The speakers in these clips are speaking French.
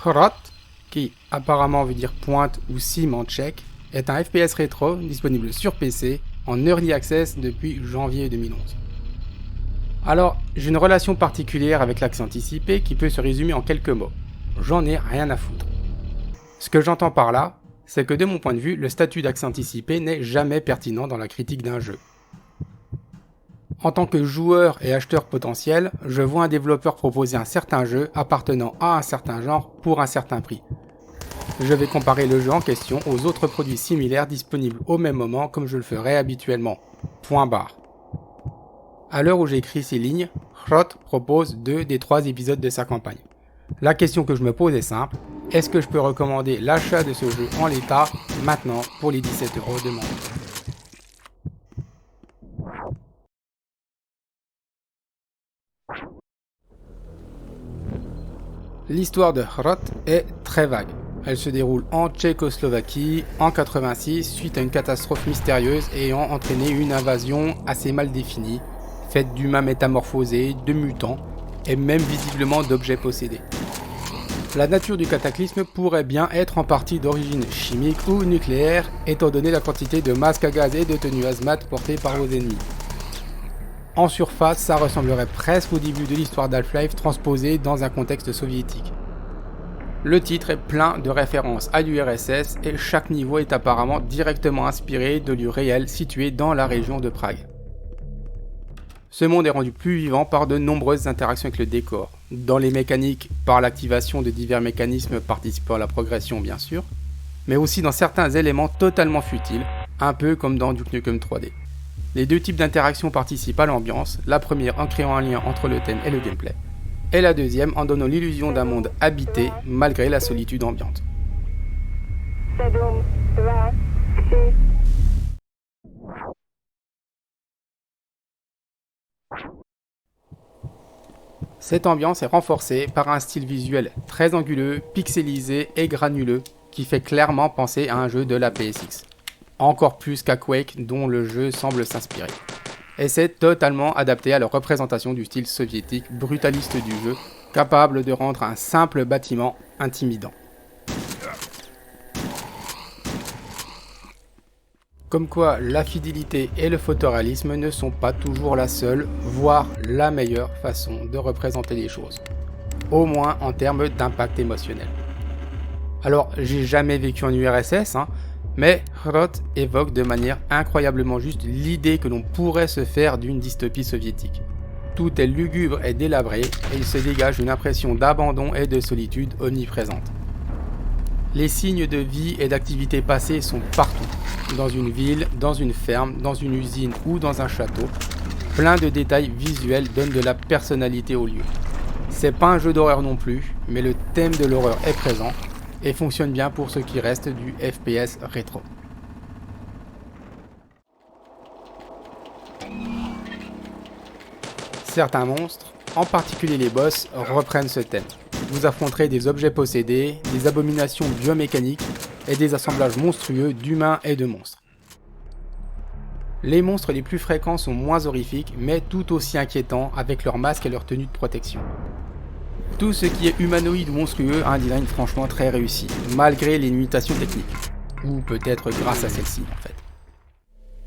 Hrot, qui apparemment veut dire pointe ou cime en tchèque, est un FPS rétro disponible sur PC en Early Access depuis janvier 2011. Alors, j'ai une relation particulière avec l'accès anticipé qui peut se résumer en quelques mots. J'en ai rien à foutre. Ce que j'entends par là, c'est que de mon point de vue, le statut d'accès anticipé n'est jamais pertinent dans la critique d'un jeu. En tant que joueur et acheteur potentiel, je vois un développeur proposer un certain jeu appartenant à un certain genre pour un certain prix. Je vais comparer le jeu en question aux autres produits similaires disponibles au même moment comme je le ferais habituellement. Point barre. À l'heure où j'écris ces lignes, Hrot propose 2 des 3 épisodes de sa campagne. La question que je me pose est simple, est-ce que je peux recommander l'achat de ce jeu en l'état, maintenant, pour les 17 € demandés? L'histoire de Hrot est très vague. Elle se déroule en Tchécoslovaquie en 86 suite à une catastrophe mystérieuse ayant entraîné une invasion assez mal définie, faite d'humains métamorphosés, de mutants et même visiblement d'objets possédés. La nature du cataclysme pourrait bien être en partie d'origine chimique ou nucléaire, étant donné la quantité de masques à gaz et de tenues hazmat portées par vos ennemis. En surface, ça ressemblerait presque au début de l'histoire d'Half-Life transposée dans un contexte soviétique. Le titre est plein de références à l'URSS et chaque niveau est apparemment directement inspiré de lieux réels situés dans la région de Prague. Ce monde est rendu plus vivant par de nombreuses interactions avec le décor. Dans les mécaniques, par l'activation de divers mécanismes participant à la progression bien sûr, mais aussi dans certains éléments totalement futiles, un peu comme dans Duke Nukem 3D. Les deux types d'interactions participent à l'ambiance, la première en créant un lien entre le thème et le gameplay, et la deuxième en donnant l'illusion d'un monde habité malgré la solitude ambiante. Cette ambiance est renforcée par un style visuel très anguleux, pixelisé et granuleux qui fait clairement penser à un jeu de la PSX. Encore plus qu'à Quake dont le jeu semble s'inspirer. Et c'est totalement adapté à la représentation du style soviétique brutaliste du jeu, capable de rendre un simple bâtiment intimidant. Comme quoi, la fidélité et le photoréalisme ne sont pas toujours la seule, voire la meilleure façon de représenter les choses. Au moins en termes d'impact émotionnel. Alors, j'ai jamais vécu en URSS, mais Hrot évoque de manière incroyablement juste l'idée que l'on pourrait se faire d'une dystopie soviétique. Tout est lugubre et délabré, et il se dégage une impression d'abandon et de solitude omniprésente. Les signes de vie et d'activité passée sont partout, dans une ville, dans une ferme, dans une usine ou dans un château. Plein de détails visuels donnent de la personnalité au lieu. C'est pas un jeu d'horreur non plus, mais le thème de l'horreur est présent et fonctionne bien pour ce qui reste du FPS rétro. Certains monstres, en particulier les boss, reprennent ce thème. Vous affronterez des objets possédés, des abominations biomécaniques et des assemblages monstrueux d'humains et de monstres. Les monstres les plus fréquents sont moins horrifiques, mais tout aussi inquiétants avec leurs masques et leurs tenues de protection. Tout ce qui est humanoïde ou monstrueux a un design franchement très réussi, malgré les limitations techniques. Ou peut-être grâce à celle-ci en fait.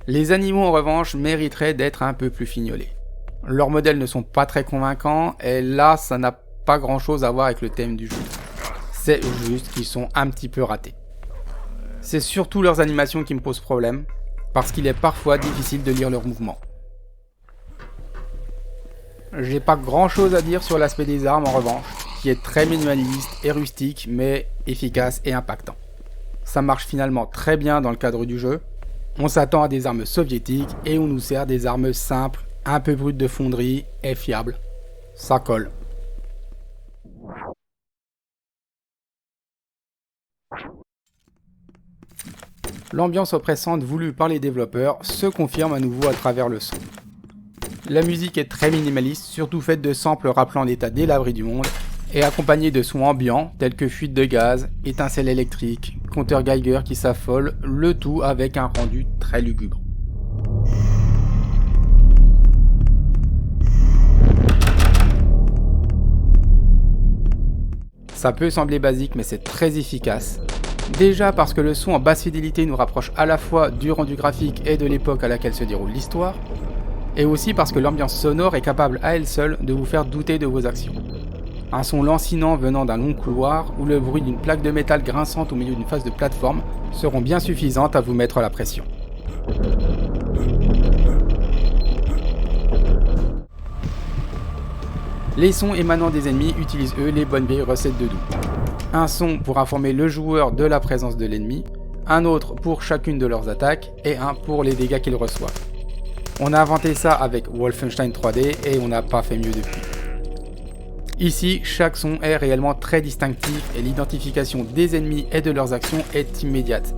Les animaux en revanche mériteraient d'être un peu plus fignolés. Leurs modèles ne sont pas très convaincants, et là ça n'a pas grand chose à voir avec le thème du jeu. C'est juste qu'ils sont un petit peu ratés. C'est surtout leurs animations qui me posent problème, parce qu'il est parfois difficile de lire leurs mouvements. J'ai pas grand chose à dire sur l'aspect des armes en revanche, qui est très minimaliste et rustique, mais efficace et impactant. Ça marche finalement très bien dans le cadre du jeu. On s'attend à des armes soviétiques et on nous sert des armes simples, un peu brutes de fonderie et fiables. Ça colle. L'ambiance oppressante voulue par les développeurs se confirme à nouveau à travers le son. La musique est très minimaliste, surtout faite de samples rappelant l'état délabré du monde, et accompagnée de sons ambiants tels que fuite de gaz, étincelles électriques, compteur Geiger qui s'affole, le tout avec un rendu très lugubre. Ça peut sembler basique mais c'est très efficace. Déjà parce que le son en basse fidélité nous rapproche à la fois du rendu graphique et de l'époque à laquelle se déroule l'histoire, et aussi parce que l'ambiance sonore est capable à elle seule de vous faire douter de vos actions. Un son lancinant venant d'un long couloir ou le bruit d'une plaque de métal grinçante au milieu d'une phase de plateforme seront bien suffisantes à vous mettre la pression. Les sons émanant des ennemis utilisent eux les bonnes vieilles recettes de Doom. Un son pour informer le joueur de la présence de l'ennemi, un autre pour chacune de leurs attaques et un pour les dégâts qu'ils reçoivent. On a inventé ça avec Wolfenstein 3D et on n'a pas fait mieux depuis. Ici, chaque son est réellement très distinctif et l'identification des ennemis et de leurs actions est immédiate.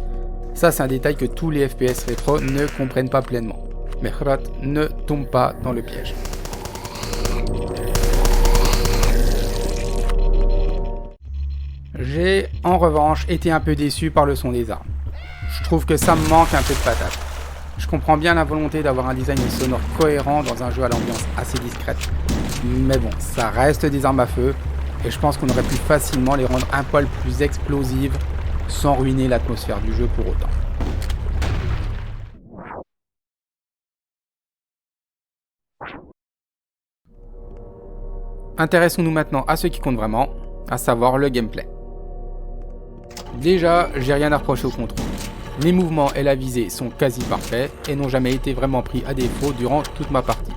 Ça, c'est un détail que tous les FPS rétro ne comprennent pas pleinement. Mais Hrot ne tombe pas dans le piège. J'ai, en revanche, été un peu déçu par le son des armes. Je trouve que ça me manque un peu de patate. Je comprends bien la volonté d'avoir un design sonore cohérent dans un jeu à l'ambiance assez discrète. Mais bon, ça reste des armes à feu, et je pense qu'on aurait pu facilement les rendre un poil plus explosives, sans ruiner l'atmosphère du jeu pour autant. Intéressons-nous maintenant à ce qui compte vraiment, à savoir le gameplay. Déjà, j'ai rien à reprocher au contrôle. Les mouvements et la visée sont quasi parfaits et n'ont jamais été vraiment pris à défaut durant toute ma partie.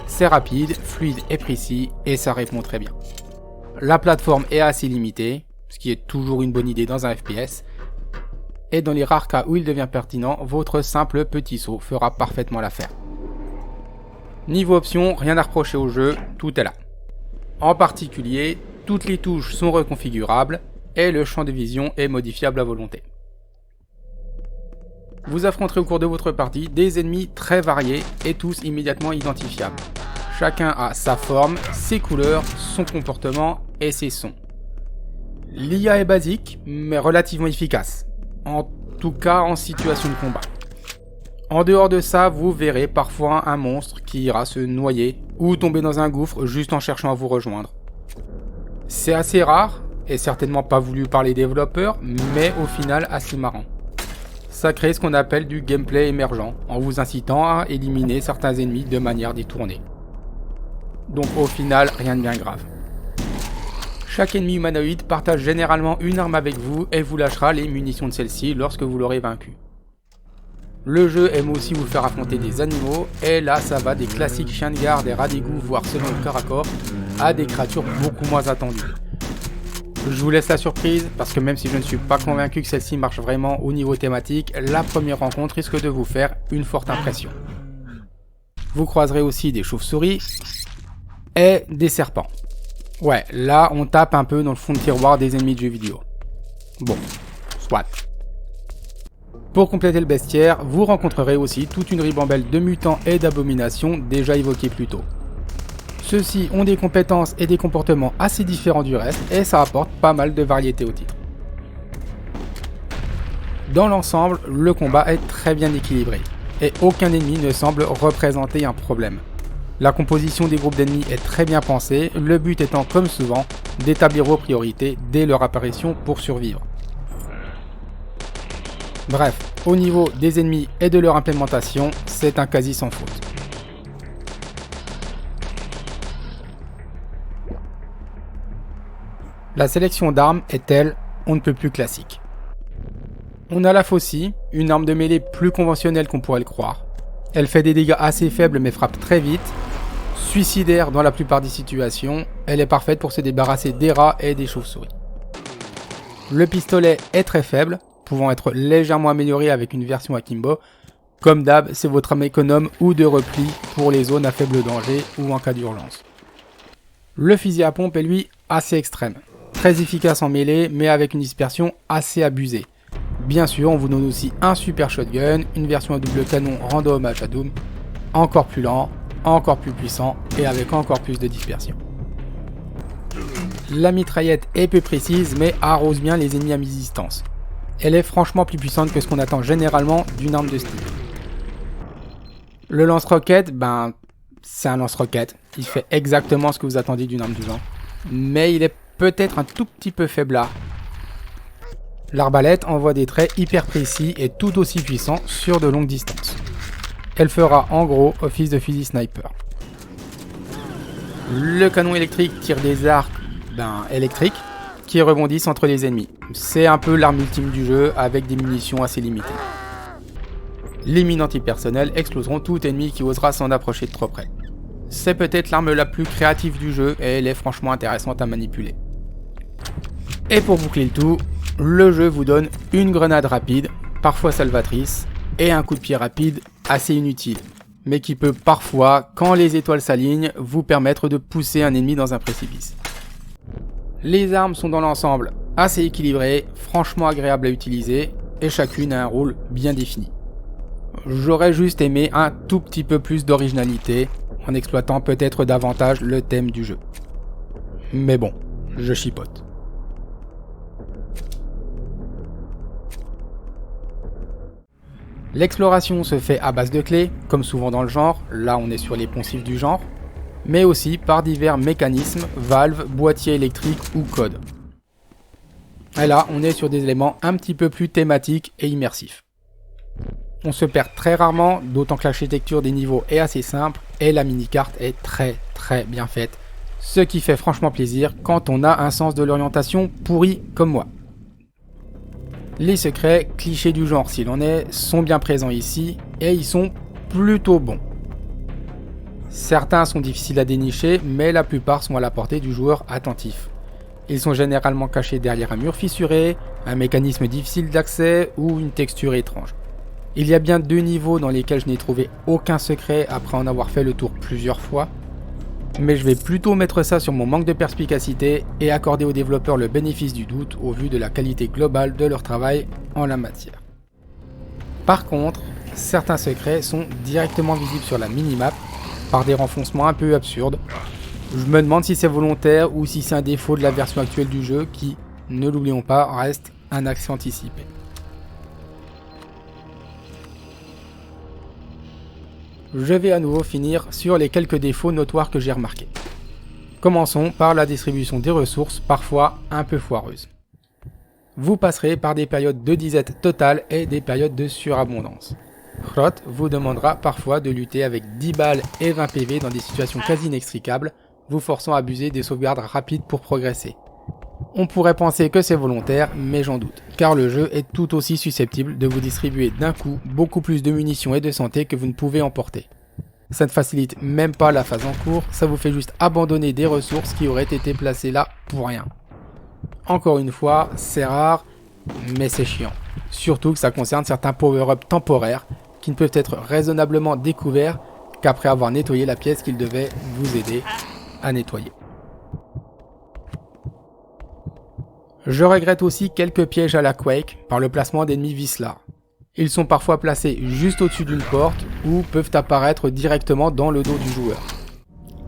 C'est rapide, fluide et précis et ça répond très bien. La plateforme est assez limitée, ce qui est toujours une bonne idée dans un FPS. Et dans les rares cas où il devient pertinent, votre simple petit saut fera parfaitement l'affaire. Niveau options, rien à reprocher au jeu, tout est là. En particulier, toutes les touches sont reconfigurables et le champ de vision est modifiable à volonté. Vous affronterez au cours de votre partie des ennemis très variés et tous immédiatement identifiables. Chacun a sa forme, ses couleurs, son comportement et ses sons. L'IA est basique, mais relativement efficace, en tout cas en situation de combat. En dehors de ça, vous verrez parfois un monstre qui ira se noyer ou tomber dans un gouffre juste en cherchant à vous rejoindre. C'est assez rare, et certainement pas voulu par les développeurs, mais au final assez marrant. Ça crée ce qu'on appelle du gameplay émergent, en vous incitant à éliminer certains ennemis de manière détournée. Donc au final, rien de bien grave. Chaque ennemi humanoïde partage généralement une arme avec vous et vous lâchera les munitions de celle-ci lorsque vous l'aurez vaincu. Le jeu aime aussi vous faire affronter des animaux, et là ça va des classiques chiens de garde et rats d'égout, voire selon le corps à corps, à des créatures beaucoup moins attendues. Je vous laisse la surprise, parce que même si je ne suis pas convaincu que celle-ci marche vraiment au niveau thématique, la première rencontre risque de vous faire une forte impression. Vous croiserez aussi des chauves-souris et des serpents. Ouais, là on tape un peu dans le fond de tiroir des ennemis de jeux vidéo. Bon, soit. Pour compléter le bestiaire, vous rencontrerez aussi toute une ribambelle de mutants et d'abominations déjà évoqués plus tôt. Ceux-ci ont des compétences et des comportements assez différents du reste et ça apporte pas mal de variété au titre. Dans l'ensemble, le combat est très bien équilibré et aucun ennemi ne semble représenter un problème. La composition des groupes d'ennemis est très bien pensée, le but étant comme souvent d'établir vos priorités dès leur apparition pour survivre. Bref, au niveau des ennemis et de leur implémentation, c'est un quasi sans faute. La sélection d'armes est elle, on ne peut plus classique. On a la Faucille, une arme de mêlée plus conventionnelle qu'on pourrait le croire. Elle fait des dégâts assez faibles mais frappe très vite. Suicidaire dans la plupart des situations, elle est parfaite pour se débarrasser des rats et des chauves-souris. Le pistolet est très faible, pouvant être légèrement amélioré avec une version akimbo. Comme d'hab, c'est votre arme économe ou de repli pour les zones à faible danger ou en cas d'urgence. Le fusil à pompe est lui assez extrême. Très efficace en mêlée, mais avec une dispersion assez abusée. Bien sûr, on vous donne aussi un super shotgun, une version à double canon rendant hommage à Doom, encore plus lent, encore plus puissant et avec encore plus de dispersion. La mitraillette est peu précise, mais arrose bien les ennemis à mi-distance. Elle est franchement plus puissante que ce qu'on attend généralement d'une arme de style. Le lance-roquette, c'est un lance-roquette. Il fait exactement ce que vous attendiez d'une arme du genre. Mais il est peut-être un tout petit peu faiblard. L'arbalète envoie des traits hyper précis et tout aussi puissants sur de longues distances. Elle fera en gros office de fusil sniper. Le canon électrique tire des arcs électriques qui rebondissent entre les ennemis. C'est un peu l'arme ultime du jeu avec des munitions assez limitées. Les mines antipersonnelles exploseront tout ennemi qui osera s'en approcher de trop près. C'est peut-être l'arme la plus créative du jeu et elle est franchement intéressante à manipuler. Et pour boucler le tout, le jeu vous donne une grenade rapide, parfois salvatrice, et un coup de pied rapide assez inutile, mais qui peut parfois, quand les étoiles s'alignent, vous permettre de pousser un ennemi dans un précipice. Les armes sont dans l'ensemble assez équilibrées, franchement agréables à utiliser, et chacune a un rôle bien défini. J'aurais juste aimé un tout petit peu plus d'originalité, en exploitant peut-être davantage le thème du jeu. Mais bon, je chipote. L'exploration se fait à base de clés, comme souvent dans le genre, là on est sur les poncifs du genre, mais aussi par divers mécanismes, valves, boîtiers électriques ou codes. Et là on est sur des éléments un petit peu plus thématiques et immersifs. On se perd très rarement, d'autant que l'architecture des niveaux est assez simple et la mini-carte est très bien faite, ce qui fait franchement plaisir quand on a un sens de l'orientation pourri comme moi. Les secrets, clichés du genre s'il en est, sont bien présents ici et ils sont plutôt bons. Certains sont difficiles à dénicher, mais la plupart sont à la portée du joueur attentif. Ils sont généralement cachés derrière un mur fissuré, un mécanisme difficile d'accès ou une texture étrange. Il y a bien 2 niveaux dans lesquels je n'ai trouvé aucun secret après en avoir fait le tour plusieurs fois, mais je vais plutôt mettre ça sur mon manque de perspicacité et accorder aux développeurs le bénéfice du doute au vu de la qualité globale de leur travail en la matière. Par contre, certains secrets sont directement visibles sur la minimap par des renfoncements un peu absurdes. Je me demande si c'est volontaire ou si c'est un défaut de la version actuelle du jeu qui, ne l'oublions pas, reste un accès anticipé. Je vais à nouveau finir sur les quelques défauts notoires que j'ai remarqués. Commençons par la distribution des ressources, parfois un peu foireuse. Vous passerez par des périodes de disette totale et des périodes de surabondance. Hrot vous demandera parfois de lutter avec 10 balles et 20 PV dans des situations quasi inextricables, vous forçant à abuser des sauvegardes rapides pour progresser. On pourrait penser que c'est volontaire, mais j'en doute, car le jeu est tout aussi susceptible de vous distribuer d'un coup beaucoup plus de munitions et de santé que vous ne pouvez emporter. Ça ne facilite même pas la phase en cours, ça vous fait juste abandonner des ressources qui auraient été placées là pour rien. Encore une fois, c'est rare, mais c'est chiant. Surtout que ça concerne certains power-ups temporaires qui ne peuvent être raisonnablement découverts qu'après avoir nettoyé la pièce qu'ils devaient vous aider à nettoyer. Je regrette aussi quelques pièges à la Quake par le placement d'ennemis vicelards. Ils sont parfois placés juste au-dessus d'une porte ou peuvent apparaître directement dans le dos du joueur.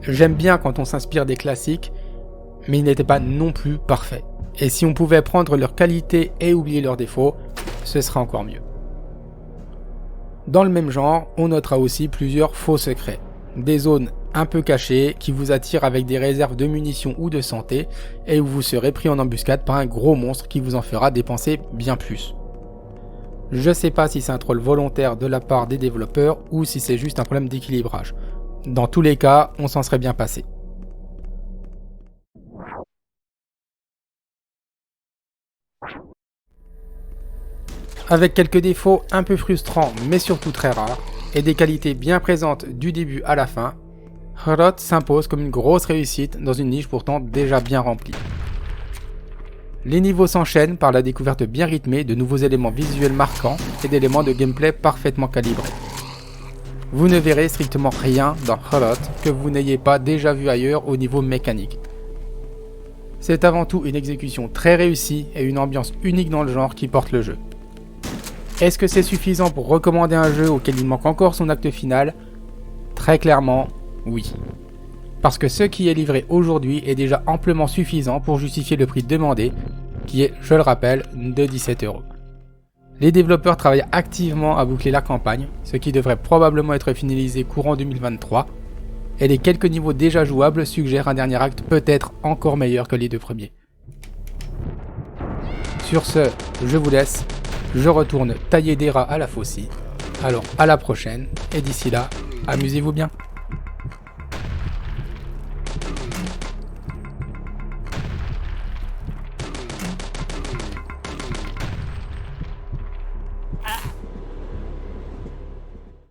J'aime bien quand on s'inspire des classiques, mais ils n'étaient pas non plus parfaits. Et si on pouvait prendre leurs qualités et oublier leurs défauts, ce serait encore mieux. Dans le même genre, on notera aussi plusieurs faux secrets. Des zones un peu cachées qui vous attirent avec des réserves de munitions ou de santé et où vous serez pris en embuscade par un gros monstre qui vous en fera dépenser bien plus. Je sais pas si c'est un troll volontaire de la part des développeurs ou si c'est juste un problème d'équilibrage. Dans tous les cas, on s'en serait bien passé. Avec quelques défauts un peu frustrants mais surtout très rares, et des qualités bien présentes du début à la fin, Hrot s'impose comme une grosse réussite dans une niche pourtant déjà bien remplie. Les niveaux s'enchaînent par la découverte bien rythmée de nouveaux éléments visuels marquants et d'éléments de gameplay parfaitement calibrés. Vous ne verrez strictement rien dans Hrot que vous n'ayez pas déjà vu ailleurs au niveau mécanique. C'est avant tout une exécution très réussie et une ambiance unique dans le genre qui porte le jeu. Est-ce que c'est suffisant pour recommander un jeu auquel il manque encore son acte final? Très clairement, oui. Parce que ce qui est livré aujourd'hui est déjà amplement suffisant pour justifier le prix demandé, qui est, je le rappelle, de 17 €. Les développeurs travaillent activement à boucler la campagne, ce qui devrait probablement être finalisé courant 2023, et les quelques niveaux déjà jouables suggèrent un dernier acte peut-être encore meilleur que les 2 premiers. Sur ce, je vous laisse, je retourne tailler des rats à la faucille. Alors à la prochaine, et d'ici là, amusez-vous bien.